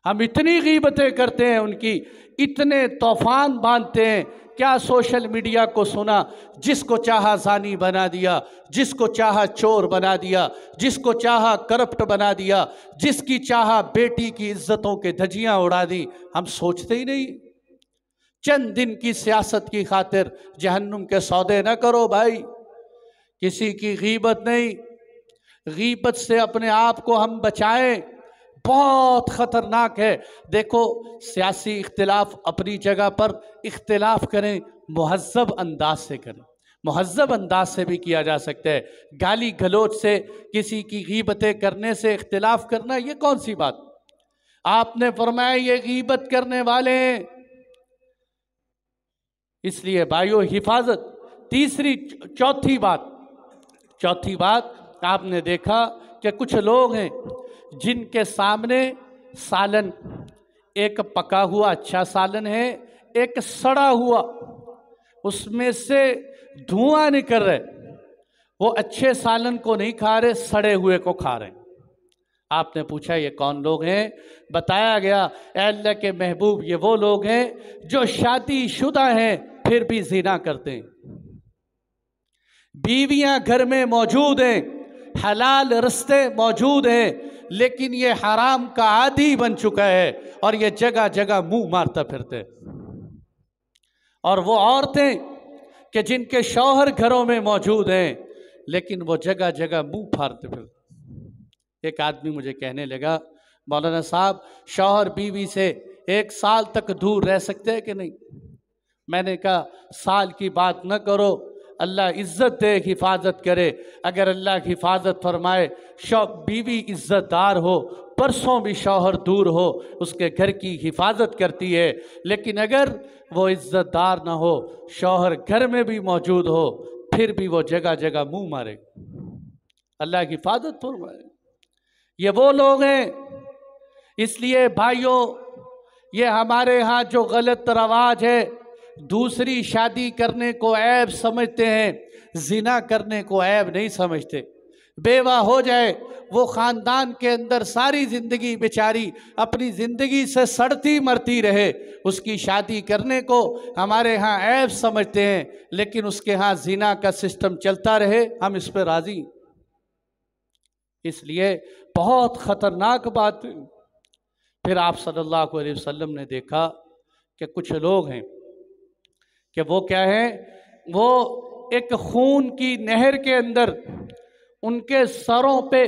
हम इतनी गीबतें करते हैं उनकी, इतने तूफान बांधते हैं। क्या सोशल मीडिया को सुना, जिसको चाहा ज़ानी बना दिया, जिसको चाहा चोर बना दिया, जिसको चाहा करप्ट बना दिया, जिसकी चाहा बेटी की इज्जतों के धज्जियां उड़ा दी। हम सोचते ही नहीं। चंद दिन की सियासत की खातिर जहन्नुम के सौदे न करो भाई। किसी की गीबत नहीं, गीबत से अपने आप को हम बचाएं, बहुत ख़तरनाक है। देखो सियासी इख्तिलाफ अपनी जगह पर इख्तिलाफ करें, मुहज़्ज़ब अंदाज से करें, मुहज़्ज़ब अंदाज से भी किया जा सकता है। गाली गलोच से, किसी की गीबतें करने से इख्तिलाफ करना ये कौन सी बात? आपने फरमाया ये गीबत करने वाले हैं। इसलिए भाइयों हिफाजत। चौथी बात आपने देखा कि कुछ लोग हैं जिनके सामने सालन, एक पका हुआ अच्छा सालन है, एक सड़ा हुआ, उसमें से धुआं निकल रहा है। वो अच्छे सालन को नहीं खा रहे, सड़े हुए को खा रहे हैं। आपने पूछा ये कौन लोग हैं? बताया गया अल्लाह के महबूब ये वो लोग हैं जो शादीशुदा हैं फिर भी ज़िना करते हैं, बीवियां घर में मौजूद हैं, हलाल रिश्ते मौजूद हैं, लेकिन ये हराम का आदी बन चुका है और ये जगह जगह मुंह मारता फिरते। और वो औरतें कि जिनके शौहर घरों में मौजूद हैं लेकिन वो जगह जगह मुंह फाड़ते फिरते। एक आदमी मुझे कहने लगा मौलाना साहब शौहर बीवी से 1 साल तक दूर रह सकते हैं कि नहीं? मैंने कहा साल की बात न करो, अल्लाह इज़्ज़त दे, हिफाजत करे। अगर अल्लाह की हिफाजत फरमाए, बीवी इज़्ज़तदार हो, परसों भी शौहर दूर हो, उसके घर की हिफाजत करती है। लेकिन अगर वो इज़्ज़तदार ना हो, शौहर घर में भी मौजूद हो, फिर भी वो जगह जगह मुंह मारे। अल्लाह की हिफाजत फरमाए। ये वो लोग हैं। इसलिए भाइयों, ये हमारे यहाँ जो गलत रवाज है, दूसरी शादी करने को ऐब समझते हैं, जिना करने को ऐब नहीं समझते। बेवा हो जाए, वो ख़ानदान के अंदर सारी ज़िंदगी बेचारी अपनी ज़िंदगी से सड़ती मरती रहे, उसकी शादी करने को हमारे यहाँ ऐब समझते हैं। लेकिन उसके यहाँ जिना का सिस्टम चलता रहे, हम इस पर राज़ी। इसलिए बहुत ख़तरनाक बात। फिर आप सल्लल्लाहु अलैहि वसल्लम ने देखा कि कुछ लोग हैं कि वो क्या है, वो एक खून की नहर के अंदर उनके सरों पे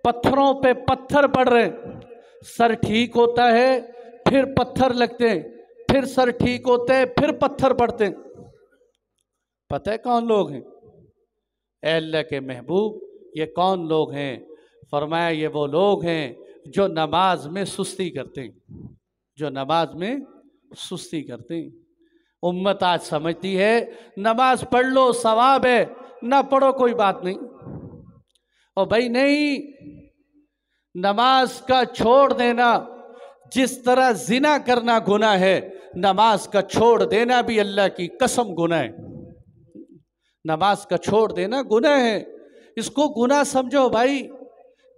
पत्थरों पे पत्थर पड़ रहे हैं। सर ठीक होता है, फिर पत्थर लगते हैं, फिर सर ठीक होते हैं, फिर पत्थर पड़ते हैं। पता है कौन लोग हैं? ऐ अल्लाह के महबूब, ये कौन लोग हैं? फरमाया, ये वो लोग हैं जो नमाज में सुस्ती करते हैं, जो नमाज में सुस्ती करते हैं। उम्मत आज समझती है नमाज पढ़ लो सवाब है, ना पढ़ो कोई बात नहीं। और भाई नहीं, नमाज का छोड़ देना जिस तरह जिना करना गुनाह है, नमाज का छोड़ देना भी अल्लाह की कसम गुनाह है। नमाज का छोड़ देना गुनाह है, इसको गुनाह समझो भाई।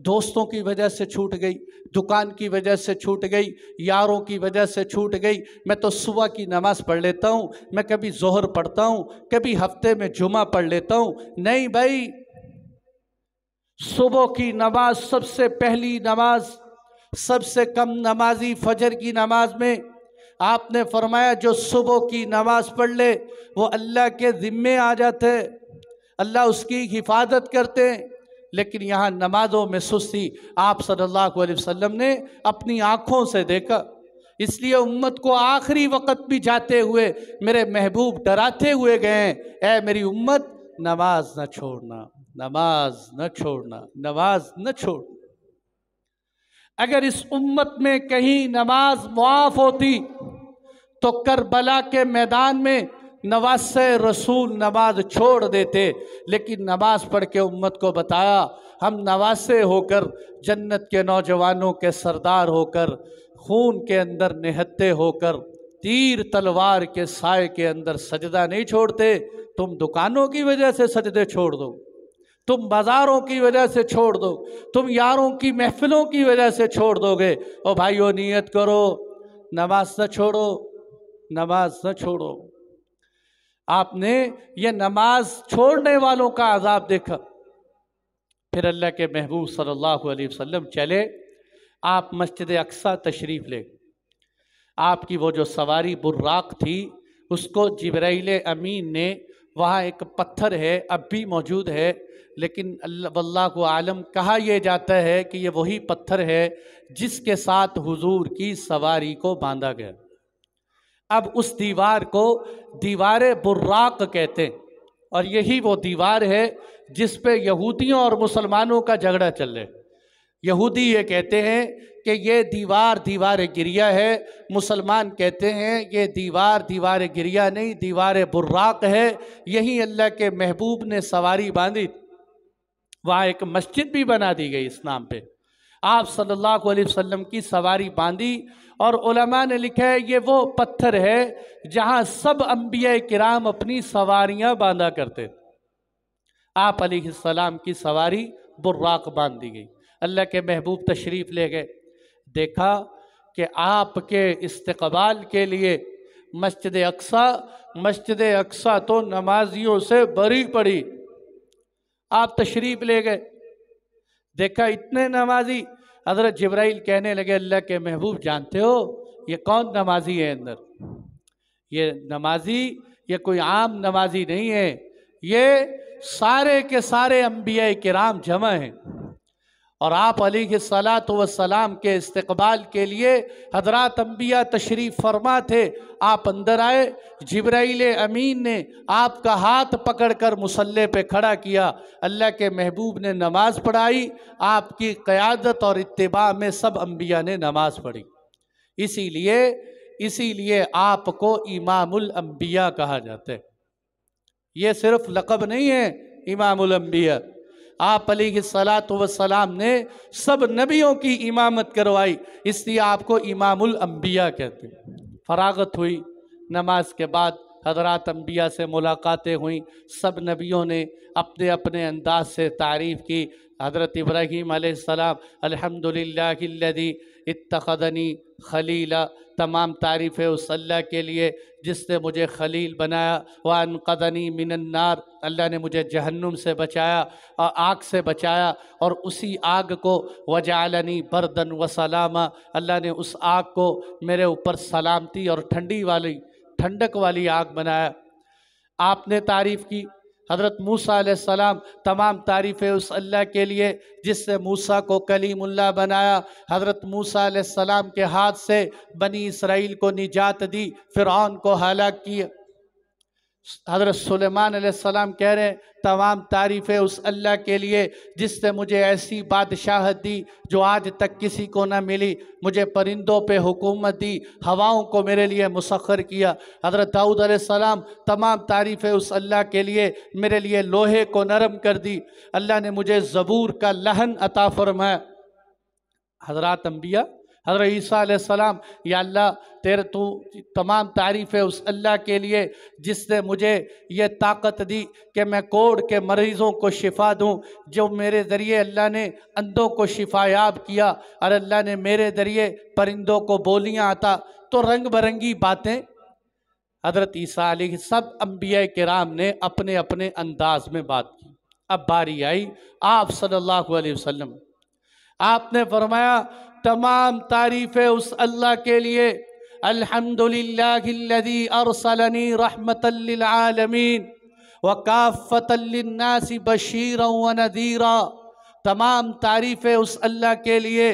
दोस्तों की वजह से छूट गई, दुकान की वजह से छूट गई, यारों की वजह से छूट गई। मैं तो सुबह की नमाज पढ़ लेता हूँ, मैं कभी जोहर पढ़ता हूँ, कभी हफ्ते में जुमा पढ़ लेता हूँ। नहीं भाई, सुबह की नमाज सबसे पहली नमाज, सबसे कम नमाजी फजर की नमाज में आपने फरमाया जो सुबह की नमाज पढ़ ले वो अल्लाह के ज़िम्मे आ जाते, अल्लाह उसकी हिफाजत करते। लेकिन यहाँ नमाजों में सुस्ती आप सल्लल्लाहु अलैहि वसल्लम ने अपनी आँखों से देखा। इसलिए उम्मत को आखिरी वक़्त भी जाते हुए मेरे महबूब डराते हुए गए, ऐ मेरी उम्मत नमाज न छोड़ना, नमाज न छोड़ना, नमाज न छोड़। अगर इस उम्मत में कहीं नमाज मुआफ़ होती तो करबला के मैदान में नवासे रसूल नमाज छोड़ देते। लेकिन नमाज पढ़ के उम्मत को बताया, हम नवासे होकर, जन्नत के नौजवानों के सरदार होकर, खून के अंदर निहत्ते होकर, तीर तलवार के साए के अंदर सजदा नहीं छोड़ते। तुम दुकानों की वजह से सजदे छोड़ दो, तुम बाज़ारों की वजह से छोड़ दो, तुम यारों की महफिलों की वजह से छोड़ दोगे। और भाइयों, नियत करो, नमाज न छोड़ो, नमाज न छोड़ो। आपने ये नमाज छोड़ने वालों का अजाब देखा। फिर अल्लाह के महबूब सल्लल्लाहु अलैहि वसल्लम चले, आप मस्जिद अक्सा तशरीफ़ ले। आपकी वो जो सवारी बुर्राक थी, उसको जिब्राइल अमीन ने, वहाँ एक पत्थर है अब भी मौजूद है, लेकिन वल्लाहु आलम कहा यह जाता है कि ये वही पत्थर है जिसके साथ हुजूर की सवारी को बांधा गया। अब उस दीवार को दीवार बुर्राक कहते हैं, और यही वो दीवार है जिस पे यहूदियों और मुसलमानों का झगड़ा चल रहा है। यहूदी ये कहते हैं कि ये दीवार दीवार गिरिया है, मुसलमान कहते हैं ये दीवार दीवार गिरिया नहीं, दीवार बुर्राक है। यही अल्लाह के महबूब ने सवारी बांधी। वहाँ एक मस्जिद भी बना दी गई इस नाम पे। आप सल्लल्लाहु अलैहि वसल्लम की सवारी बांधी, और उलमा ने लिखा है ये वो पत्थर है जहाँ सब अंबिया किराम अपनी सवारियाँ बांधा करते। आप अलैहिस्सलाम की सवारी बुर्राक बांध दी गई। अल्लाह के महबूब तशरीफ़ ले गए, देखा कि आपके इस्तकबाल के लिए मस्जिद अक्सा तो नमाजियों से भरी पड़ी। आप तशरीफ़ ले गए, देखा इतने नमाजी। हज़रत जिब्राइल कहने लगे, अल्लाह के महबूब जानते हो ये कौन नमाजी है अंदर? ये नमाजी ये कोई आम नमाजी नहीं है, ये सारे के सारे अंबिया किराम जमा हैं। और आप अलैहिस्सलातु वस्सलाम के इस्तकबाल के लिए हज़रात अंबिया तशरीफ़ फरमा थे। आप अंदर आए, जिब्राइल अमीन ने आपका हाथ पकड़कर मुसल्ले पे खड़ा किया। अल्लाह के महबूब ने नमाज़ पढ़ाई। आपकी क़यादत और इत्तिबा में सब अंबिया ने नमाज़ पढ़ी। इसीलिए आपको इमामुल अंबिया कहा जाता है। ये सिर्फ लक़ब नहीं है इमामुल अंबिया। आप अलैहिस्सलातु वस्सलाम ने सब नबियों की इमामत करवाई, इसलिए आपको इमामुल अंबिया कहते हैं। फरागत हुई, नमाज के बाद हज़रात अंबिया से मुलाकातें हुई। सब नबियों ने अपने अपने अंदाज से तारीफ़ की। हज़रत इब्राहीम अलैहिस्सलाम अल्हम्दुलिल्लाहिल्लज़ी इत्तख़ज़नी खलीला, तमाम तारीफ़ें उस अल्लाह के लिए जिसने मुझे खलील बनाया। व अनक़ज़नी मिनन्नार, अल्लाह ने मुझे जहन्नुम से बचाया और आग से बचाया, और उसी आग को वजालनी बरदन व सलामा, अल्लाह ने उस आग को मेरे ऊपर सलामती और ठंडक वाली आग बनाया। आपने तारीफ़ की। हज़रत मूसा अलैहिस्सलाम, तमाम तारीफ़ें उस अल्लाह के लिए जिससे मूसा को कलीमुल्लाह बनाया। हज़रत मूसा अलैहिस्सलाम के हाथ से बनी इसराइल को निजात दी, फ़िरऔन को हलाक किया। हज़रत सुलेमान अलैहिस्सलाम कह रहे हैं, तमाम तारीफ़ें उस अल्लाह के लिए जिसने मुझे ऐसी बादशाहत दी जो आज तक किसी को ना मिली। मुझे परिंदों पे हुकूमत दी, हवाओं को मेरे लिए मुसख्खर किया। हज़रत दाऊद अलैहिस्सलाम, तमाम तारीफ़ें उस अल्लाह के लिए, मेरे लिए लोहे को नरम कर दी। अल्लाह ने मुझे ज़बूर का लहन अता फरमाया। हज़रात अंबिया, हज़रत ईसा अलैहिस्सलाम, या अल्लाह तेरे तू तमाम तारीफ़ें उस अल्लाह के लिए जिसने मुझे ये ताकत दी कि मैं कोढ़ के मरीज़ों को शिफा दूँ, जो मेरे ज़रिए अल्लाह ने अंधों को शिफायाब किया, और अल्लाह ने मेरे ज़रिए परिंदों को बोलियाँ अता। तो रंग बिरंगी बातें हज़रत ईसा अलैहि, सब अंबिया किराम ने अपने अपने अंदाज में बात की। अब बारी आई आप सल्लल्लाहु अलैहि वसल्लम। आपने फरमाया, तमाम तारीफ़ें उस अल्लाह के लिए, अल्हम्दुलिल्लाहिल्लज़ी अरसलनी रहमतल लिल आलमीन व काफ़तल लिन्नासि बशीरन व नज़ीरा। तमाम तारीफ़ें उस अल्लाह के लिए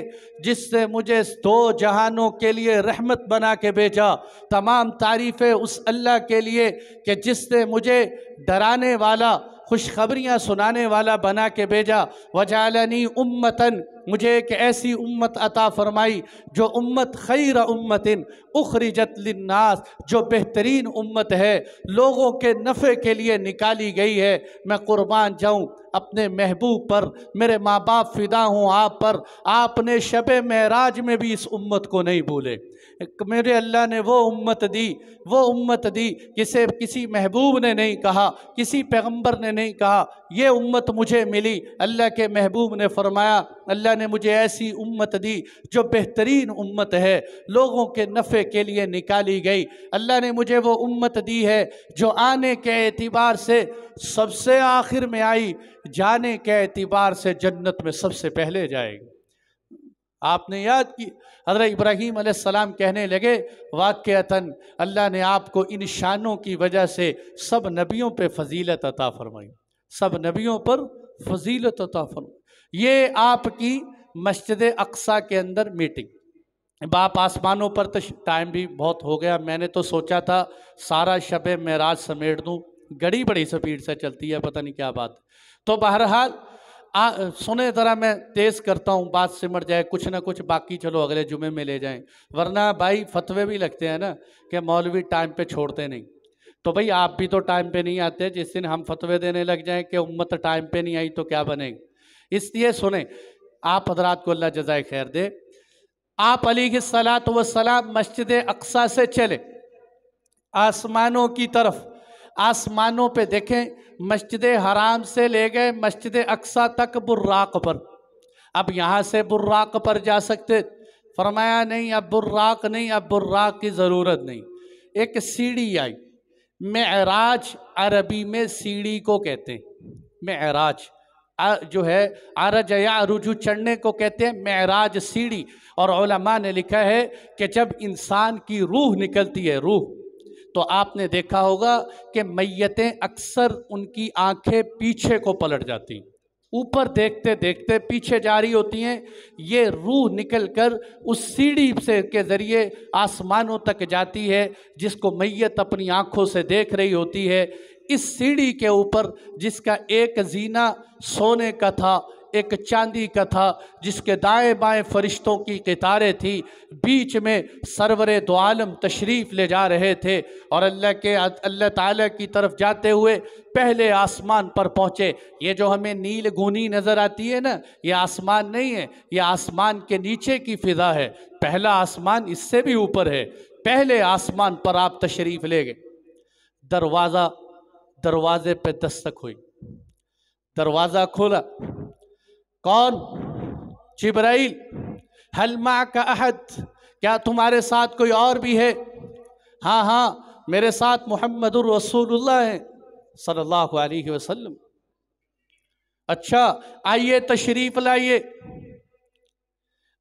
जिसने मुझे दो जहानों के लिए रहमत बना के भेजा। तमाम तारीफ़ें उस अल्लाह के लिए कि जिसने मुझे डराने वाला, खुशखबरियाँ सुनाने वाला बना के भेजा। वजालनी उम्मतन, मुझे एक ऐसी उम्मत अता फरमाई जो उम्मत खैर उम्मतिन उखरिजत लिन्नास, जो बेहतरीन उम्मत है, लोगों के नफ़े के लिए निकाली गई है। मैं कुर्बान जाऊँ अपने महबूब पर, मेरे माँ बाप फ़िदा हूँ आप पर। आपने शबे महराज में भी इस उम्मत को नहीं भूले। मेरे अल्लाह ने वो उम्मत दी जिसे किसी महबूब ने नहीं कहा, किसी पैगंबर ने नहीं कहा, ये उम्मत मुझे मिली। अल्लाह के महबूब ने फरमाया, अल्लाह ने मुझे ऐसी उम्मत दी जो बेहतरीन उम्मत है, लोगों के नफ़े के लिए निकाली गई। अल्लाह ने मुझे वो उम्मत दी है जो आने के एतिबार से सबसे आखिर में आई, जाने के एतिबार से जन्नत में सबसे पहले जाएगी। आपने याद की, हज़रत इब्राहीम अलैहिस्सलाम कहने लगे, वाक़अतन अल्लाह ने आपको इन शानों की वजह से सब नबियों पे फजीलत अता फरमाई, सब नबियों पर फजीलत अता फरमाई। ये आपकी मस्जिद अक्सा के अंदर मीटिंग। बाप आसमानों पर तो टाइम भी बहुत हो गया, मैंने तो सोचा था सारा शब मेराज समेट दूँ, गड़ी बड़ी स्पीड से चलती है, पता नहीं क्या बात। तो बहरहाल सुने ज़रा, मैं तेज़ करता हूँ, बात सिमट जाए, कुछ ना कुछ बाकी चलो अगले जुमे में ले जाएं, वरना भाई फतवे भी लगते हैं ना कि मौलवी टाइम पे छोड़ते नहीं। तो भाई आप भी तो टाइम पे नहीं आते। जिस दिन हम फतवे देने लग जाएं कि उम्मत टाइम पे नहीं आई तो क्या बनेगी। इसलिए सुने, आप हज़रात को अल्लाह जज़ाए खैर दे। आप अलैहिस्सलातु वस्सलाम मस्जिद अक्सा से चले आसमानों की तरफ, आसमानों पे देखें, मस्जिद हराम से ले गए मस्जिद अक्सा तक बुर्राक पर। अब यहाँ से बुर्राक पर जा सकते, फरमाया नहीं, अब बुर्राक नहीं, अब बुर्राक की ज़रूरत नहीं। एक सीढ़ी आई, मेराज अरबी में सीढ़ी को कहते हैं। मेराज जो है अरज या रुजू चढ़ने को कहते हैं, मेराज सीढ़ी। और उलमा ने लिखा है कि जब इंसान की रूह निकलती है, रूह, तो आपने देखा होगा कि मैयतें अक्सर उनकी आंखें पीछे को पलट जाती, ऊपर देखते देखते पीछे जा रही होती हैं। ये रूह निकलकर उस सीढ़ी से के ज़रिए आसमानों तक जाती है, जिसको मैयत अपनी आँखों से देख रही होती है। इस सीढ़ी के ऊपर जिसका एक जीना सोने का था, एक चांदी का था, जिसके दाएं बाएं फरिश्तों की कतारें थी, बीच में सरवरे दो आलम तशरीफ़ ले जा रहे थे और अल्लाह ताला की तरफ जाते हुए पहले आसमान पर पहुँचे। ये जो हमें नील गूनी नज़र आती है ना, ये आसमान नहीं है, ये आसमान के नीचे की फ़िज़ा है। पहला आसमान इससे भी ऊपर है। पहले आसमान पर आप तशरीफ़ ले गए। दरवाज़े पे दस्तक हुई, दरवाज़ा खोला। कौन? जिब्राइल। हल मा का अहद, क्या तुम्हारे साथ कोई और भी है? हाँ हाँ, मेरे साथ मुहम्मदुर रसूलुल्लाह है सल्लल्लाहु अलैहि वसल्लम। अच्छा, आइए तशरीफ़ लाइए।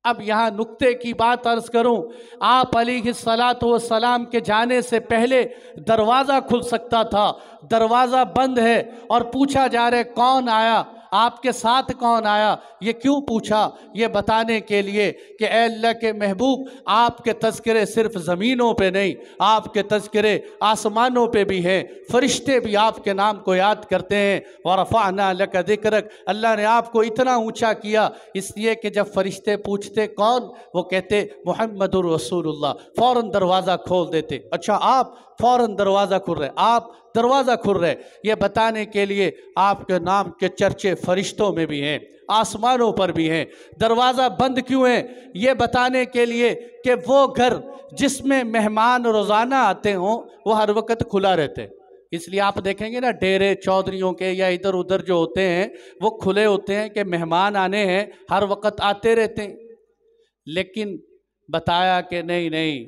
अब यहाँ नुक्ते की बात अर्ज़ करूँ, आप अलैहिस्सलातु वस्सलाम के जाने से पहले दरवाज़ा खुल सकता था, दरवाज़ा बंद है और पूछा जा रहा है कौन आया, आपके साथ कौन आया। ये क्यों पूछा? ये बताने के लिए कि ऐ अल्लाह के महबूब, आपके तज़किरे सिर्फ ज़मीनों पे नहीं, आपके तज़किरे आसमानों पे भी हैं। फरिश्ते भी आपके नाम को याद करते हैं। व रफ़अना लका ज़िक्रक, अल्लाह ने आपको इतना ऊँचा किया इसलिए कि जब फरिश्ते पूछते कौन, वो कहते मुहम्मदुर रसूलुल्लाह, फ़ौरन दरवाज़ा खोल देते। अच्छा, आप फ़ौरन दरवाज़ा खुल रहे, आप दरवाज़ा खुल रहे, ये बताने के लिए आपके नाम के चर्चे फरिश्तों में भी हैं, आसमानों पर भी हैं। दरवाज़ा बंद क्यों है? ये बताने के लिए कि वो घर जिसमें मेहमान रोज़ाना आते हों वो हर वक्त खुला रहते। इसलिए आप देखेंगे ना, डेरे चौधरियों के या इधर उधर जो होते हैं वो खुले होते हैं कि मेहमान आने हैं, हर वक्त आते रहते हैं। लेकिन बताया कि नहीं नहीं,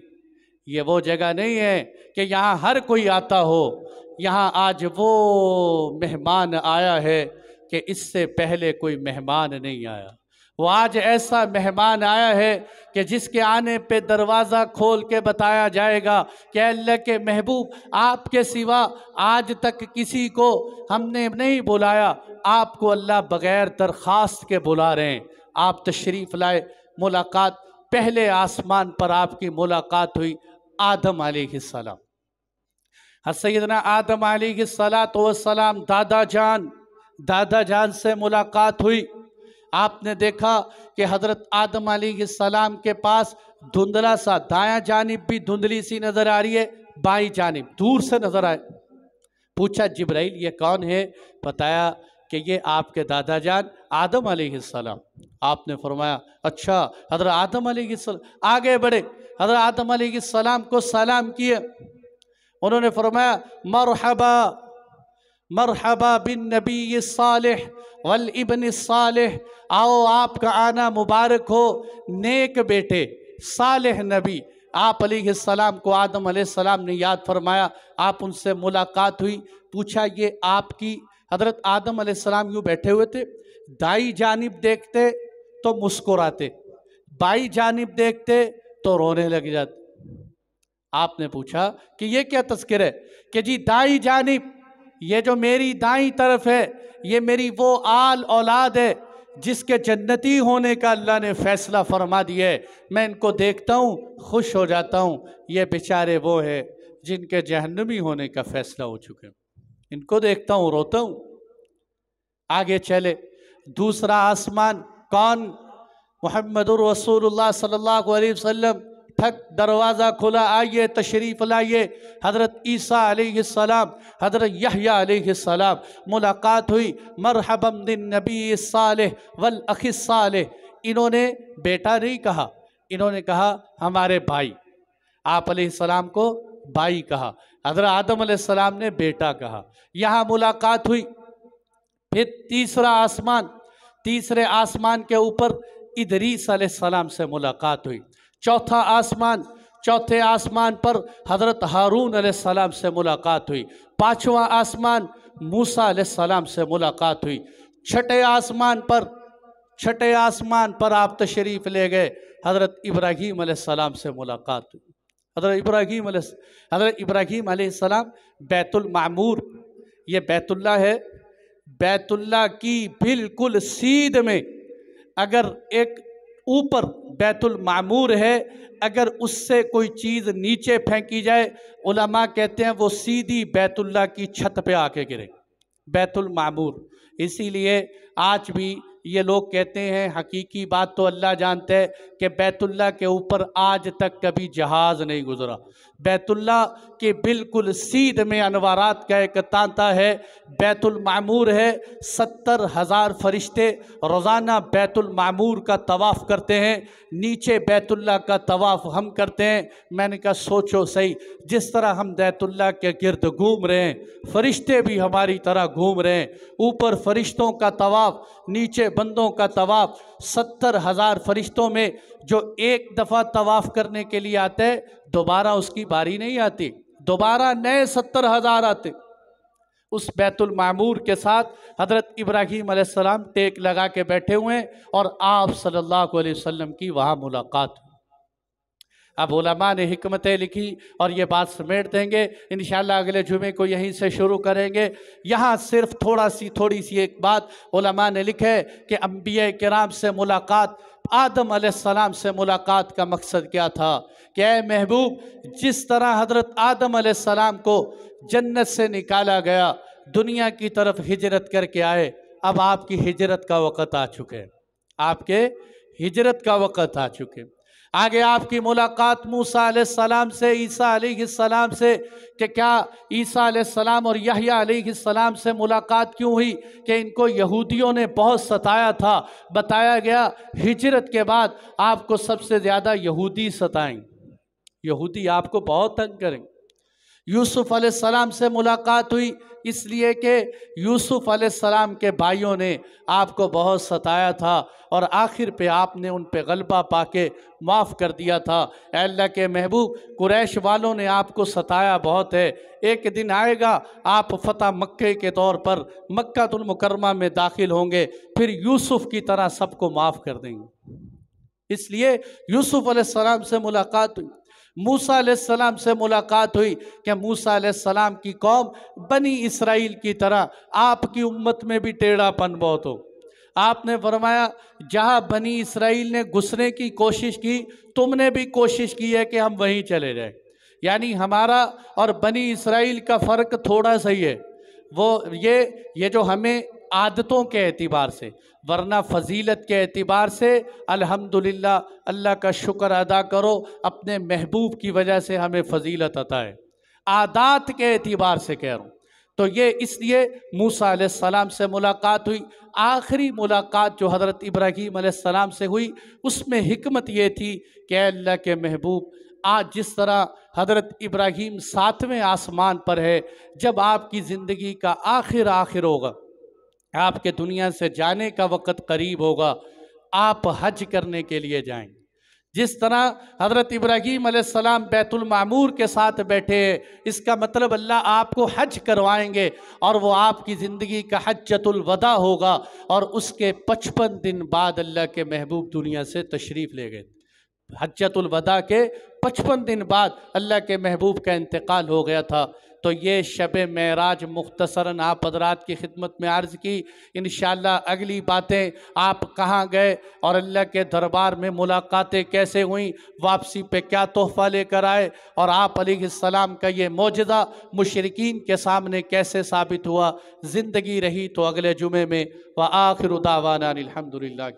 ये वो जगह नहीं है कि यहाँ हर कोई आता हो। यहाँ आज वो मेहमान आया है कि इससे पहले कोई मेहमान नहीं आया। वो आज ऐसा मेहमान आया है कि जिसके आने पे दरवाज़ा खोल के बताया जाएगा कि अल्लाह के महबूब, आपके सिवा आज तक किसी को हमने नहीं बुलाया, आपको अल्लाह बग़ैर दरख्वास्त के बुला रहे हैं। आप तशरीफ़ लाए। मुलाकात, पहले आसमान पर आपकी मुलाकात हुई आदम अलैहिस्सलाम। सैयदना आदम अलैहिस्सलातु वस्सलाम दादा जान से मुलाकात हुई। आपने देखा कि हज़रत आदम अलैहिस्सलाम के पास धुंधला सा, दायां जानिब भी धुंधली सी नज़र आ रही है, बाईं जानिब दूर से नज़र आए। पूछा जिब्राइल ये कौन है? बताया कि ये आपके दादा जान आदम अलैहिस्सलाम। आपने फरमाया अच्छा। हज़रत आदम अलैहिस्सलाम आगे बढ़े, हज़रत आदम अलैहिस्सलाम को सलाम किए। उन्होंने फरमाया मरहबा मरहबा बिन नबी सालिह वल इब्न सालिह, आओ आपका आना मुबारक हो, नेक बेटे सालिह नबी। आप अलैहिस्सलाम को आदम अलैहिस्सलाम ने याद फरमाया, आप उनसे मुलाकात हुई। पूछा ये आपकी? हज़रत आदम अलैहिस्सलाम यूँ बैठे हुए थे, दाई जानिब देखते तो मुस्कुराते, बाई जानिब देखते तो रोने लग जाते। आपने पूछा कि ये क्या तज़किर है? कि जी दाई जानिब, ये जो मेरी दाई तरफ है, ये मेरी वो आल औलाद है जिसके जन्नती होने का अल्लाह ने फ़ैसला फरमा दिया है। मैं इनको देखता हूँ, खुश हो जाता हूँ। ये बेचारे वो है जिनके जहन्नमी होने का फ़ैसला हो चुके हैं, इनको देखता हूँ, रोता हूँ। आगे चले, दूसरा आसमान कौन? मुहम्मदुर रसूलुल्लाह सल्लल्लाहु अलैहि वसल्लम। ठक दरवाज़ा खुला, आइए तशरीफ़ लाइए। हज़रत ईसा अलैहिस्सलाम, हज़रत यहया अलैहिस्सलाम, मुलाकात हुई। मरहबम बिन नबी सालिह वल अखी सालिह। इन्होंने बेटा नहीं कहा, इन्होंने कहा हमारे भाई। आप अलैहिस्सलाम को भाई कहा, हज़रत आदम अलैहिस्सलाम ने बेटा कहा। यहाँ मुलाकात हुई। फिर तीसरा आसमान, तीसरे आसमान के ऊपर इदरीस अलैहिस्सलाम से मुलाकात हुई। चौथा आसमान, चौथे आसमान पर हज़रत हारून अलैहिस्सलाम से मुलाकात हुई। पाँचवा आसमान मूसा अलैहिस्सलाम से मुलाकात हुई। छठे आसमान पर आप तशरीफ़ ले गए, हज़रत इब्राहीम अलैहिस्सलाम से मुलाकात हुई। हज़रत इब्राहीम अलैहिस्सलाम बैतुल मामूर, ये बैतुल्लाह है, बैतुल्ला की बिल्कुल सीध में अगर एक ऊपर बैतुल मामूर है, अगर उससे कोई चीज़ नीचे फेंकी जाए, उलमा कहते हैं वो सीधी बैतुल्ला की छत पे आके गिरे, बैतुल मामूर। इसीलिए आज भी ये लोग कहते हैं, हकीकी बात तो अल्लाह जानते हैं कि बैतुल्ला के ऊपर आज तक कभी जहाज़ नहीं गुजरा। बैतुल्ला के बिल्कुल सीध में अनवारात का एक तांता है, बैतुल मामूर है। 70,000 फरिश्ते रोज़ाना बैतुल मामूर का तवाफ़ करते हैं, नीचे बैतुल्ला का तवाफ़ हम करते हैं। मैंने कहा सोचो सही, जिस तरह हम बैतुल्ला के गिर्द घूम रहे हैं, फरिश्ते भी हमारी तरह घूम रहे हैं। ऊपर फरिश्तों का तवाफ़, नीचे बंदों का तवाफ़। 70,000 फरिश्तों में जो एक दफ़ा तवाफ़ करने के लिए आते हैं, दोबारा उसकी बारी नहीं आती, दोबारा नए 70,000 आते। उस बैतुल मामूर के साथ हज़रत इब्राहीम अलैहिस्सलाम टेक लगा के बैठे हुए हैं और आप सल्लल्लाहु अलैहि वसल्लम की वहाँ मुलाकात। अब उलमा ने हिकमतें लिखी और ये बात समेट देंगे इंशाअल्लाह, अगले जुमे को यहीं से शुरू करेंगे। यहाँ सिर्फ थोड़ी सी एक बात उलमा ने लिखे कि अंबिया किराम से मुलाकात, आदम अलैहिस्सलाम से मुलाकात का मकसद क्या था कि ऐ महबूब, जिस तरह हज़रत आदम अलैहिस्सलाम को जन्नत से निकाला गया, दुनिया की तरफ हिजरत करके आए, अब आपकी हिजरत का वक़्त आ चुके हैं, आपके हिजरत का वक़्त आ चुके हैं। आगे आपकी मुलाकात मूसा अलैहिस्सलाम से, ईसा अलैहिस्सलाम से, कि क्या ईसा अलैहिस्सलाम और यहया अलैहिस्सलाम से मुलाकात क्यों हुई कि इनको यहूदियों ने बहुत सताया था। बताया गया हिजरत के बाद आपको सबसे ज़्यादा यहूदी सताएंगे, यहूदी आपको बहुत तंग करेंगे। यूसुफ अलैहिस्सलाम से मुलाकात हुई इसलिए कि यूसुफ अलैहिस्सलाम के भाइयों ने आपको बहुत सताया था और आखिर पे आपने उन पे गलबा पाके माफ़ कर दिया था। अल्लाह के महबूब, कुरैश वालों ने आपको सताया बहुत है, एक दिन आएगा आप फ़तह मक्के के तौर पर मक्कातुल मुकर्रमा में दाखिल होंगे, फिर यूसुफ की तरह सबको माफ़ कर देंगे। इसलिए यूसुफ अलैहिस्सलाम से मुलाकात हुई, मूसा अलैहिस्सलाम से मुलाकात हुई कि मूसा अलैहिस्सलाम की कौम बनी इसराइल की तरह आपकी उम्मत में भी टेढ़ापन बहुत हो। आपने फरमाया जहाँ बनी इसराइल ने घुसने की कोशिश की, तुमने भी कोशिश की है कि हम वहीं चले जाएं। यानी हमारा और बनी इसराइल का फ़र्क थोड़ा सा ही है, वो ये जो हमें आदतों के एतिबार से, वरना फ़जीलत के एतिबार से अल्हम्दुलिल्लाह, अल्लाह का शुक्र अदा करो, अपने महबूब की वजह से हमें फ़जीलत अता है। आदात के एतिबार से कह रहा हूँ, तो ये इसलिए मूसा अलैहिस्सलाम से मुलाकात हुई। आखिरी मुलाकात जो हज़रत इब्राहीम अलैहिस्सलाम से हुई, उसमें हिकमत ये थी कि अल्लाह के महबूब, आज जिस तरह हज़रत इब्राहीम 7वें आसमान पर है, जब आपकी ज़िंदगी का आखिर होगा, आपके दुनिया से जाने का वक़्त करीब होगा, आप हज करने के लिए जाएंगे। जिस तरह हज़रत इब्राहीम अलैहिस्सलाम बैतुल मामूर के साथ बैठे हैं, इसका मतलब अल्लाह आपको हज करवाएंगे और वो आपकी ज़िंदगी का हज्जतुल वदा होगा। और उसके 55 दिन बाद अल्लाह के महबूब दुनिया से तशरीफ़ ले गए। हज्जतुल वदा के 55 दिन बाद अल्लाह के महबूब का इंतकाल हो गया था। तो ये शब मेराज मुख्तसरन आप हज़रात की खिदमत में अर्ज़ की। इंशाअल्लाह अगली बातें आप कहाँ गए और अल्लाह के दरबार में मुलाकातें कैसे हुई, वापसी पे क्या तोहफ़ा लेकर आए और आप अलैहिस्सलाम का ये मौजज़ा मुशरिकीन के सामने कैसे साबित हुआ, ज़िंदगी रही तो अगले जुमे में। व आखिरु दावाना अनिल हम्दुलिल्लाह।